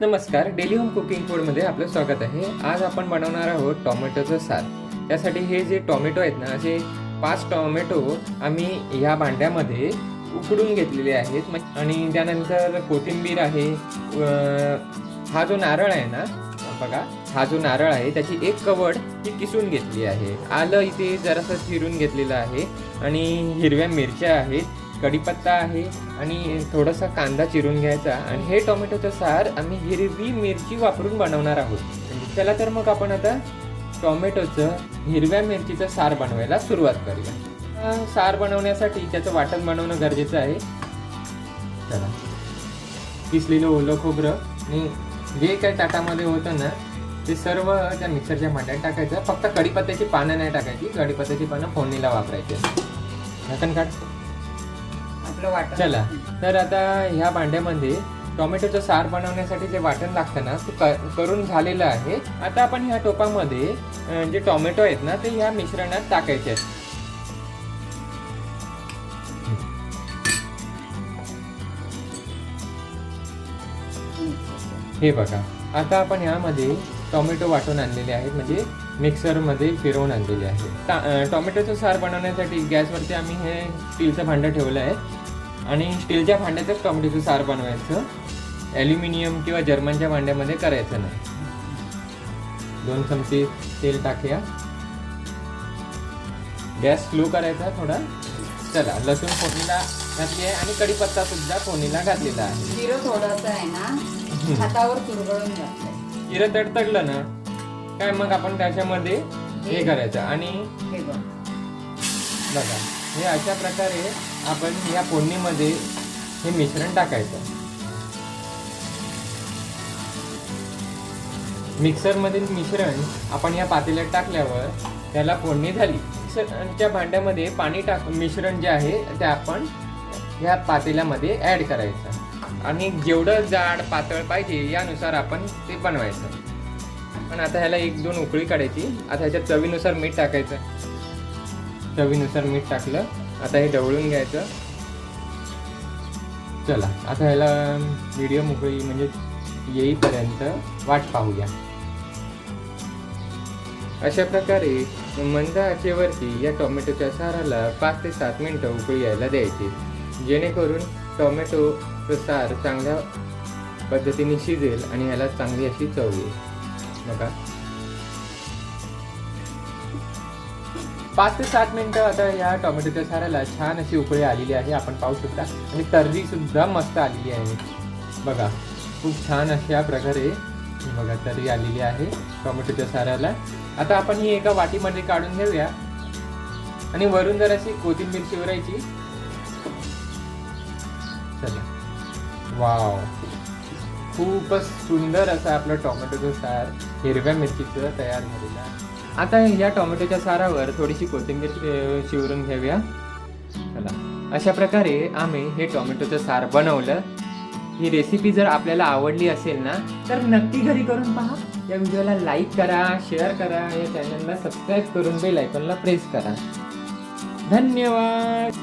नमस्कार, daily home cooking फूडमध्ये आपलं स्वागत आहे. आज आपण बनवणार आहोत टोमॅटोचं सार. त्यासाठी हे जे टोमॅटो आहेत ना, असे 5 टोमॅटो आम्ही ह्या भांड्यामध्ये उकडून घेतलेले आहेत आणि त्यानंतर कोथिंबीर आहे. हा जो नारळ आहे ना, बघा हा जो नारळ आहे त्याची एक कवड ही किसून घेतली आहे. आलं इथे जरासं चिरून घेतलेलं आहे आणि हिरव्या मिरच्या आहेत, कढीपत्ता आहे आणि थोडासा कांदा चिरून घ्यायचा. आणि हे टोमॅटोचं सार आम्ही हिरवी मिरची वापरून बनवणार आहोत. चला तर मग आपण आता टोमॅटोचं हिरव्या मिरचीचं सार बनवायला सुरुवात करूया. सार बनवण्यासाठी त्याचं वाटण बनवणं गरजेचं आहे. चला, किसलेलं ओलं खोबरं आणि जे काही ताटामध्ये होतं ना ते सर्व त्या मिक्सरच्या भांड्यात टाकायचं. फक्त कढीपत्त्याची पानं नाही टाकायची, कढीपत्त्याची पानं फोडणीला वापरायची. ढक्कन काढ. चला तर आता ह्या भांड्यामध्ये टोमॅटोचं सार बनवण्यासाठी जे वाटण लागतं ना ते करून झालेलं आहे. आता आपण ह्या टोपामध्ये जे टोमॅटो आहेत ना ते ह्या मिश्रणात टाकायचे आहेत. हे बघा, आता आपण ह्यामध्ये टोमॅटो वाटून आणलेले आहेत, म्हणजे मिक्सरमध्ये फिरवून आणलेले आहे. टोमॅटोचं सार बनवण्यासाठी गॅसवरती आम्ही हे स्टीलचं भांडं ठेवलं आहे आणि स्टीलच्या भांड्यातच टोमॅटोचं सार बनवायचं. ॲल्युमिनियम किंवा जर्मनच्या भांड्यामध्ये करायचं नाही. 2 चमचे तेल टाकूया. गॅस स्लो करायचा थोडा. चला, लसूण फोडणीला घातली आहे आणि कढीपत्ता सुद्धा फोडणीला घातलेला आहे. जिरं थोडंसं आहे ना हातावर चुरगळून घातलंय. जिरं तडतडलं ना काय मग आपण त्याच्यामध्ये हे करायचं आणि हे बघा हे अशा प्रकारे आपण या फोडणीमध्ये हे मिश्रण टाकायचं. मिक्सरमधील मिश्रण आपण या पातेल्यात टाकल्यावर त्याला फोडणी झाली. मिक्सरच्या भांड्यामध्ये पाणी टाकून मिश्रण जे आहे ते आपण या पातेल्यामध्ये ॲड करायचं आणि जेवढं जाड पातळ पाहिजे यानुसार आपण ते बनवायचं. पण आता ह्याला 1-2 उकळी काढायची. आता ह्याच्यात चवीनुसार मीठ टाकायचं. चवीनुसार मीठ टाकलं. आता हे ढवळून घ्यायचं. चला, आता ह्याला मीडियम उकळी म्हणजे येईपर्यंत वाट पाहूया. अशा प्रकारे मंद आचेवरती या टोमॅटोच्या साराला 5 ते 7 मिनिटं उकळी यायला द्यायची, जेणेकरून टोमॅटोचं सार चांगल्या पद्धतीने शिजेल आणि ह्याला चांगली अशी चव येईल. बघा 5 ते 7 मिनिटं आता या टोमॅटोच्या साराला छान अशी उकळी आलेली आहे. आपण पाहू शकता आणि तर्री सुद्धा मस्त आलेली आहे. बघा खूप छान अशा प्रकारे बघा तर्री आलेली आहे टोमॅटोच्या साराला. आता आपण ही एका वाटीमध्ये काढून घेऊया आणि वरून जराशी कोथिंबीर शिवरायची. चला, वाव, खूपच सुंदर असं आपलं टोमॅटोचं सार हिरव्या मिरचीचं तयार झालेलं आहे. आता या टोमॅटोच्या सारावर थोडीशी कोथिंबीर शिवरून घेऊया. चला, अशा प्रकारे आम्ही हे टोमॅटोचं सार बनवलं. ही रेसिपी जर आपल्याला आवडली असेल ना तर नक्की घरी करून पहा. या व्हिडिओला लाईक करा, शेअर करा, या चॅनलला सबस्क्राईब करून बेल आयकॉनला प्रेस करा. धन्यवाद.